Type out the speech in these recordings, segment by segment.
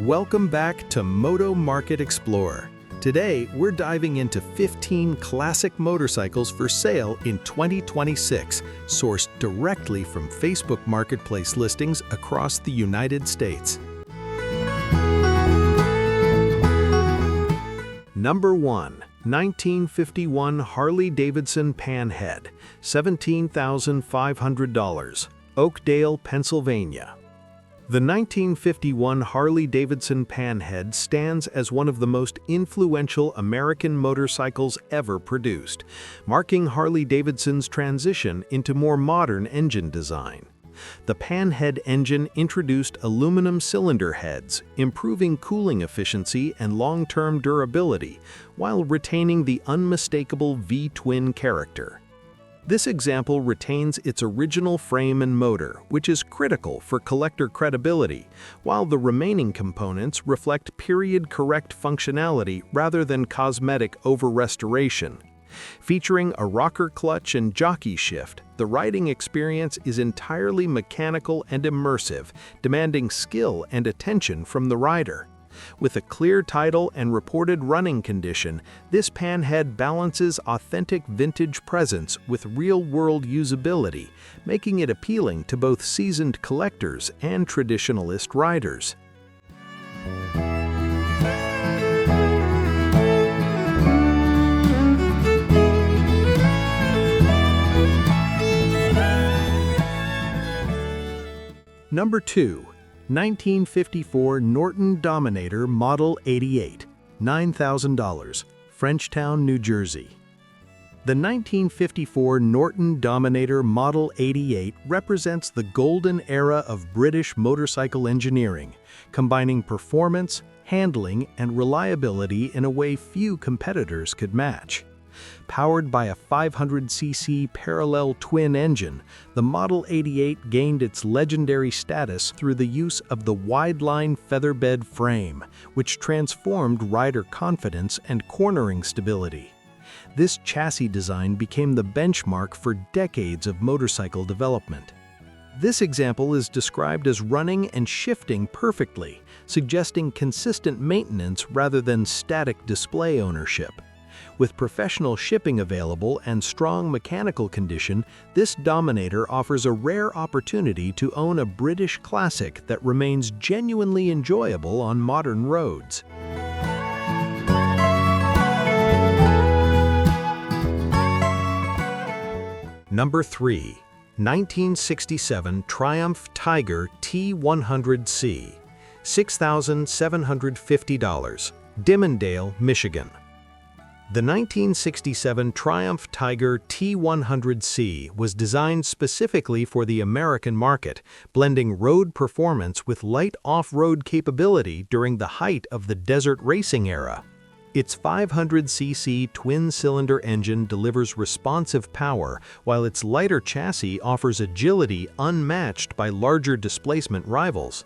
Welcome back to Moto Market Explorer. Today, we're diving into 15 classic motorcycles for sale in 2026, sourced directly from Facebook Marketplace listings across the United States. Number 1. 1951 Harley-Davidson Panhead, $17,500, Oakdale, Pennsylvania. The 1951 Harley-Davidson Panhead stands as one of the most influential American motorcycles ever produced, marking Harley-Davidson's transition into more modern engine design. The Panhead engine introduced aluminum cylinder heads, improving cooling efficiency and long-term durability, while retaining the unmistakable V-twin character. This example retains its original frame and motor, which is critical for collector credibility, while the remaining components reflect period-correct functionality rather than cosmetic over-restoration. Featuring a rocker clutch and jockey shift, the riding experience is entirely mechanical and immersive, demanding skill and attention from the rider. With a clear title and reported running condition, this Panhead balances authentic vintage presence with real-world usability, making it appealing to both seasoned collectors and traditionalist riders. Number 2. 1954 Norton Dominator Model 88, $9,000, Frenchtown, New Jersey. The 1954 Norton Dominator Model 88 represents the golden era of British motorcycle engineering, combining performance, handling, and reliability in a way few competitors could match. Powered by a 500cc parallel twin engine, the Model 88 gained its legendary status through the use of the wide-line featherbed frame, which transformed rider confidence and cornering stability. This chassis design became the benchmark for decades of motorcycle development. This example is described as running and shifting perfectly, suggesting consistent maintenance rather than static display ownership. With professional shipping available and strong mechanical condition, this Dominator offers a rare opportunity to own a British classic that remains genuinely enjoyable on modern roads. Number 3. 1967 Triumph Tiger T100C, $6,750, Dimondale, Michigan. The 1967 Triumph Tiger T100C was designed specifically for the American market, blending road performance with light off-road capability during the height of the desert racing era. Its 500cc twin-cylinder engine delivers responsive power, while its lighter chassis offers agility unmatched by larger displacement rivals.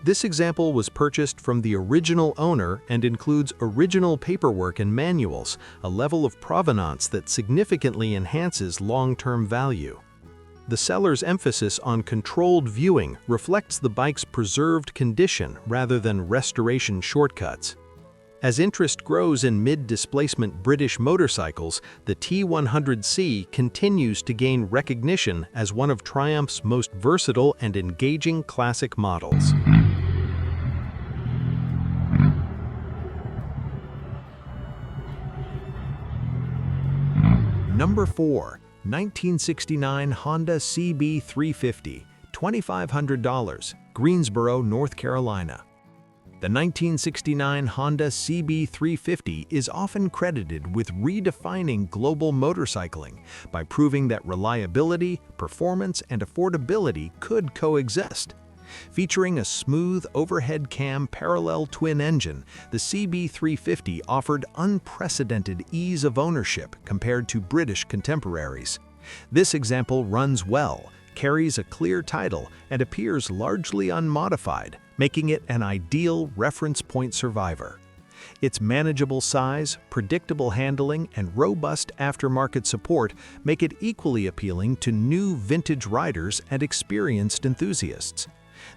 This example was purchased from the original owner and includes original paperwork and manuals, a level of provenance that significantly enhances long-term value. The seller's emphasis on controlled viewing reflects the bike's preserved condition rather than restoration shortcuts. As interest grows in mid-displacement British motorcycles, the T100C continues to gain recognition as one of Triumph's most versatile and engaging classic models. Number 4. 1969 Honda CB350, $2,500, Greensboro, North Carolina. The 1969 Honda CB350 is often credited with redefining global motorcycling by proving that reliability, performance, and affordability could coexist. Featuring a smooth overhead cam parallel twin engine, the CB350 offered unprecedented ease of ownership compared to British contemporaries. This example runs well, carries a clear title, and appears largely unmodified, making it an ideal reference point survivor. Its manageable size, predictable handling, and robust aftermarket support make it equally appealing to new vintage riders and experienced enthusiasts.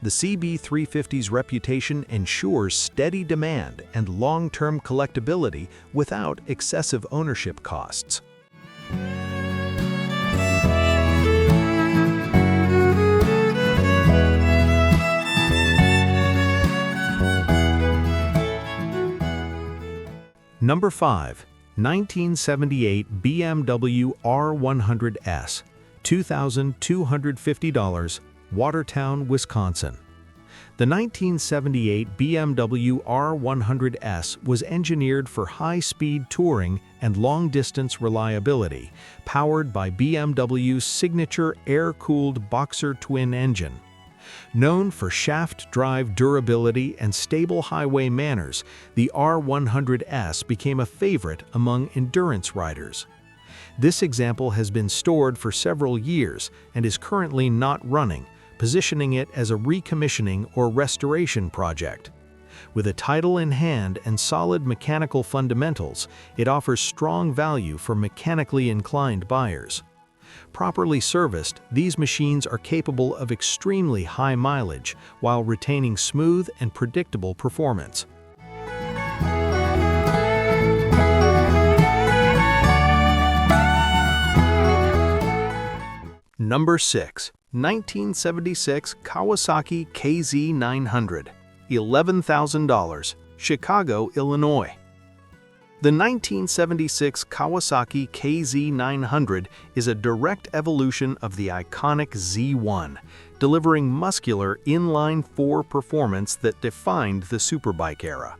The CB350's reputation ensures steady demand and long-term collectability without excessive ownership costs. Number 5. 1978 BMW R100S, $2,250, Watertown, Wisconsin. The 1978 BMW R100S was engineered for high-speed touring and long-distance reliability, powered by BMW's signature air-cooled Boxer twin engine. Known for shaft drive durability and stable highway manners, the R100S became a favorite among endurance riders. This example has been stored for several years and is currently not running, positioning it as a recommissioning or restoration project. With a title in hand and solid mechanical fundamentals, it offers strong value for mechanically inclined buyers. Properly serviced, these machines are capable of extremely high mileage while retaining smooth and predictable performance. Number 6. 1976 Kawasaki KZ900, $11,000, Chicago, Illinois. The 1976 Kawasaki KZ900 is a direct evolution of the iconic Z1, delivering muscular inline-four performance that defined the superbike era.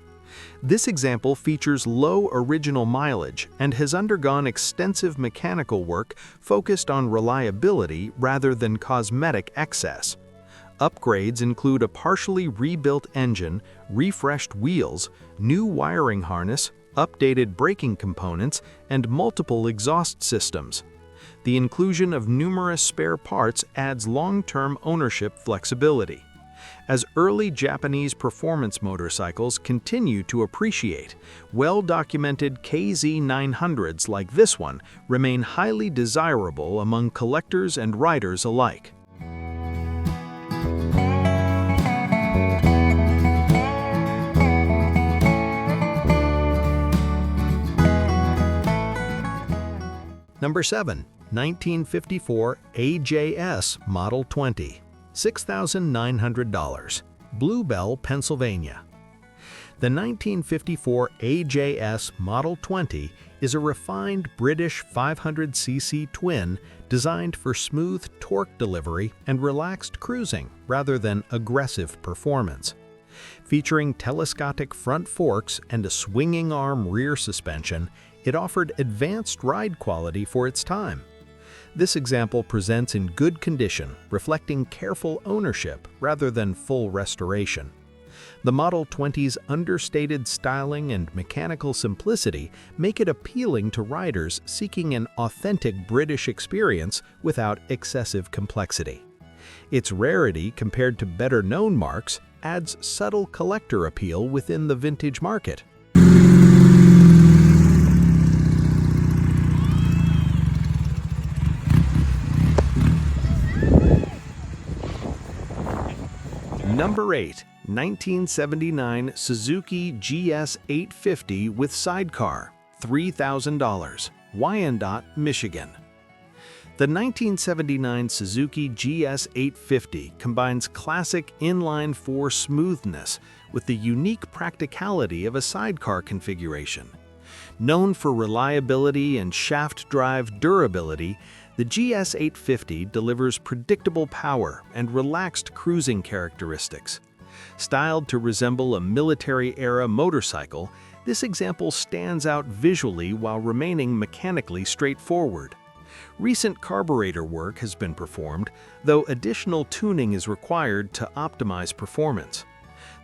This example features low original mileage and has undergone extensive mechanical work focused on reliability rather than cosmetic excess. Upgrades include a partially rebuilt engine, refreshed wheels, new wiring harness, updated braking components, and multiple exhaust systems. The inclusion of numerous spare parts adds long-term ownership flexibility. As early Japanese performance motorcycles continue to appreciate, well-documented KZ900s like this one remain highly desirable among collectors and riders alike. Number 7. 1954 AJS Model 20, $6,900, Bluebell, Pennsylvania. The 1954 AJS Model 20 is a refined British 500cc twin designed for smooth torque delivery and relaxed cruising rather than aggressive performance. Featuring telescopic front forks and a swinging arm rear suspension, it offered advanced ride quality for its time. This example presents in good condition, reflecting careful ownership rather than full restoration. The Model 20's understated styling and mechanical simplicity make it appealing to riders seeking an authentic British experience without excessive complexity. Its rarity compared to better-known marques adds subtle collector appeal within the vintage market. Number 8. 1979 Suzuki GS850 with sidecar, $3,000, Wyandotte, Michigan. The 1979 Suzuki GS850 combines classic inline-four smoothness with the unique practicality of a sidecar configuration. Known for reliability and shaft drive durability, the GS850 delivers predictable power and relaxed cruising characteristics. Styled to resemble a military-era motorcycle, this example stands out visually while remaining mechanically straightforward. Recent carburetor work has been performed, though additional tuning is required to optimize performance.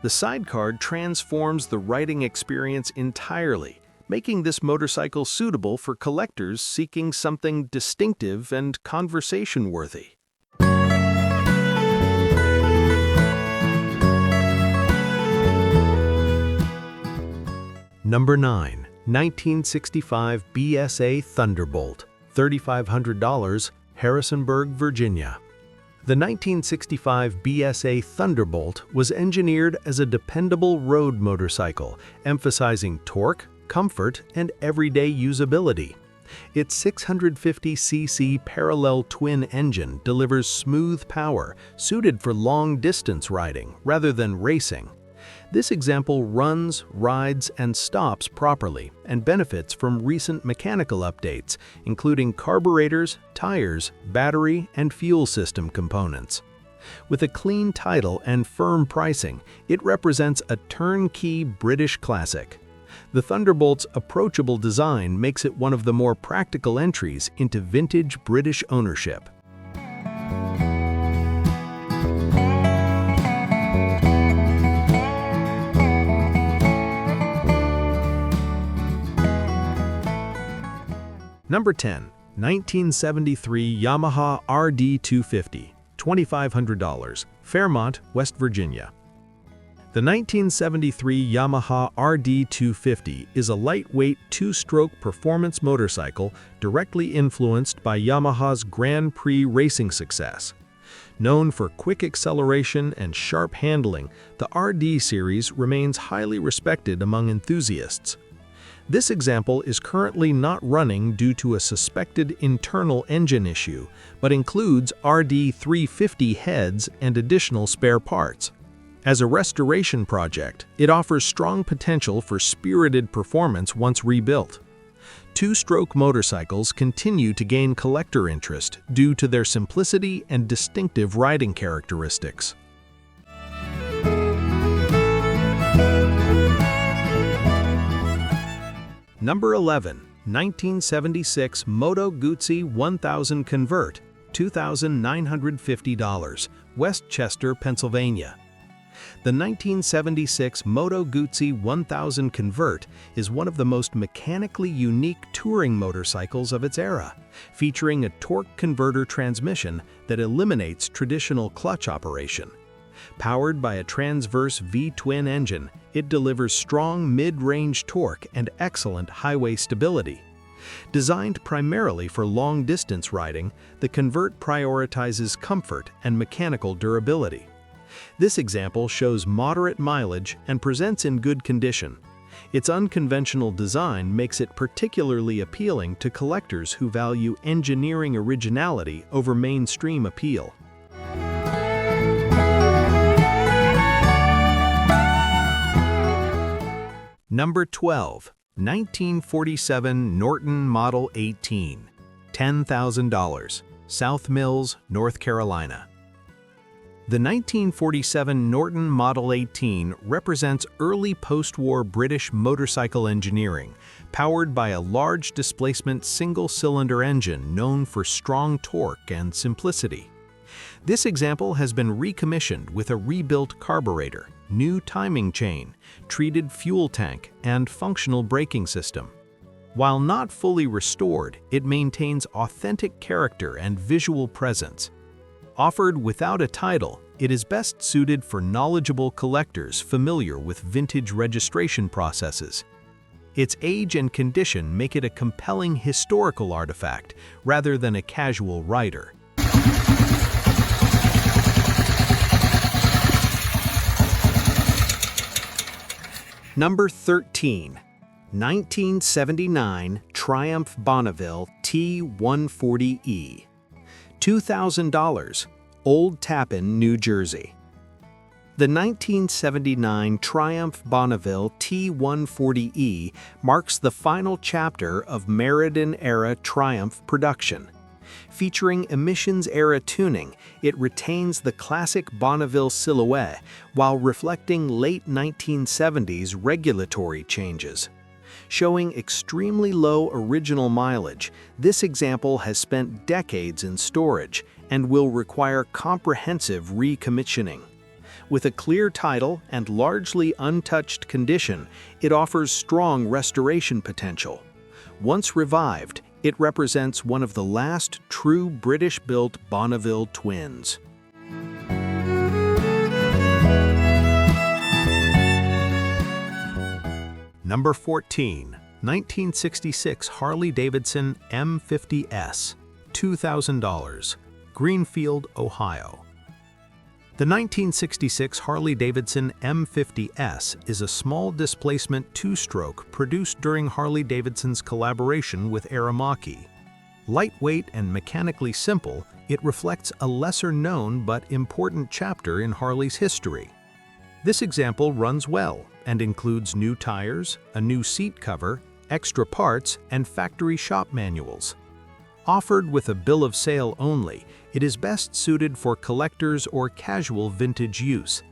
The sidecar transforms the riding experience entirely, making this motorcycle suitable for collectors seeking something distinctive and conversation-worthy. Number 9. 1965 BSA Thunderbolt, $3,500, Harrisonburg, Virginia. The 1965 BSA Thunderbolt was engineered as a dependable road motorcycle, emphasizing torque, comfort, and everyday usability. Its 650cc parallel twin engine delivers smooth power, suited for long-distance riding rather than racing. This example runs, rides, and stops properly and benefits from recent mechanical updates, including carburetors, tires, battery, and fuel system components. With a clean title and firm pricing, it represents a turnkey British classic. The Thunderbolt's approachable design makes it one of the more practical entries into vintage British ownership. Number 10. 1973 Yamaha RD250, $2,500, Fairmont, West Virginia. The 1973 Yamaha RD250 is a lightweight two-stroke performance motorcycle directly influenced by Yamaha's Grand Prix racing success. Known for quick acceleration and sharp handling, the RD series remains highly respected among enthusiasts. This example is currently not running due to a suspected internal engine issue, but includes RD350 heads and additional spare parts. As a restoration project, it offers strong potential for spirited performance once rebuilt. Two-stroke motorcycles continue to gain collector interest due to their simplicity and distinctive riding characteristics. Number 11. 1976 Moto Guzzi 1000 Convert, $2,950, Westchester, Pennsylvania. The 1976 Moto Guzzi 1000 Convert is one of the most mechanically unique touring motorcycles of its era, featuring a torque converter transmission that eliminates traditional clutch operation. Powered by a transverse V-twin engine, it delivers strong mid-range torque and excellent highway stability. Designed primarily for long-distance riding, the Convert prioritizes comfort and mechanical durability. This example shows moderate mileage and presents in good condition. Its unconventional design makes it particularly appealing to collectors who value engineering originality over mainstream appeal. Number 12. 1947 Norton Model 18, $10,000, South Mills, North Carolina. The 1947 Norton Model 18 represents early post-war British motorcycle engineering, powered by a large displacement single-cylinder engine known for strong torque and simplicity. This example has been recommissioned with a rebuilt carburetor, new timing chain, treated fuel tank, and functional braking system. While not fully restored, it maintains authentic character and visual presence. Offered without a title, it is best suited for knowledgeable collectors familiar with vintage registration processes. Its age and condition make it a compelling historical artifact rather than a casual rider. Number 13. 1979 Triumph Bonneville T140E, $2,000, Old Tappan, New Jersey. The 1979 Triumph Bonneville T140E marks the final chapter of Meriden-era Triumph production. Featuring emissions-era tuning, it retains the classic Bonneville silhouette while reflecting late 1970s regulatory changes. Showing extremely low original mileage, this example has spent decades in storage and will require comprehensive recommissioning. With a clear title and largely untouched condition, it offers strong restoration potential. Once revived, it represents one of the last true British-built Bonneville twins. Number 14. 1966 Harley-Davidson M50S, $2,000, Greenfield, Ohio. The 1966 Harley-Davidson M50S is a small displacement two-stroke produced during Harley-Davidson's collaboration with Aramaki. Lightweight and mechanically simple, it reflects a lesser-known but important chapter in Harley's history. This example runs well and includes new tires, a new seat cover, extra parts, and factory shop manuals. Offered with a bill of sale only, it is best suited for collectors or casual vintage use.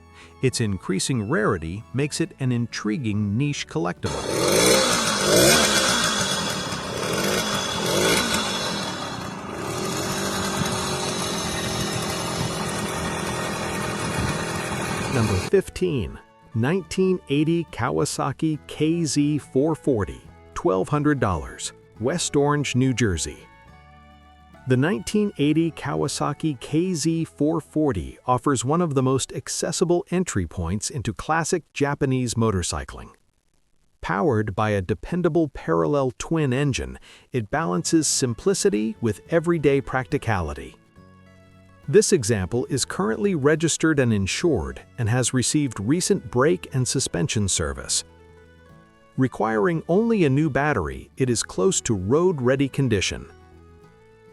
Its increasing rarity makes it an intriguing niche collectible. Number 15. 1980 Kawasaki KZ440, $1,200, West Orange, New Jersey. The 1980 Kawasaki KZ440 offers one of the most accessible entry points into classic Japanese motorcycling. Powered by a dependable parallel twin engine, it balances simplicity with everyday practicality. This example is currently registered and insured and has received recent brake and suspension service. Requiring only a new battery, it is close to road-ready condition.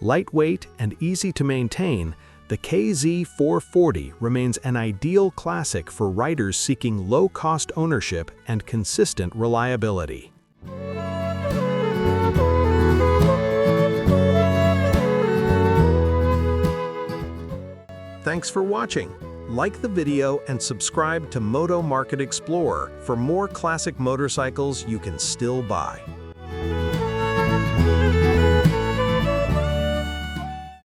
Lightweight and easy to maintain, the KZ440 remains an ideal classic for riders seeking low-cost ownership and consistent reliability. Thanks for watching. Like the video and subscribe to Moto Market Explorer for more classic motorcycles you can still buy.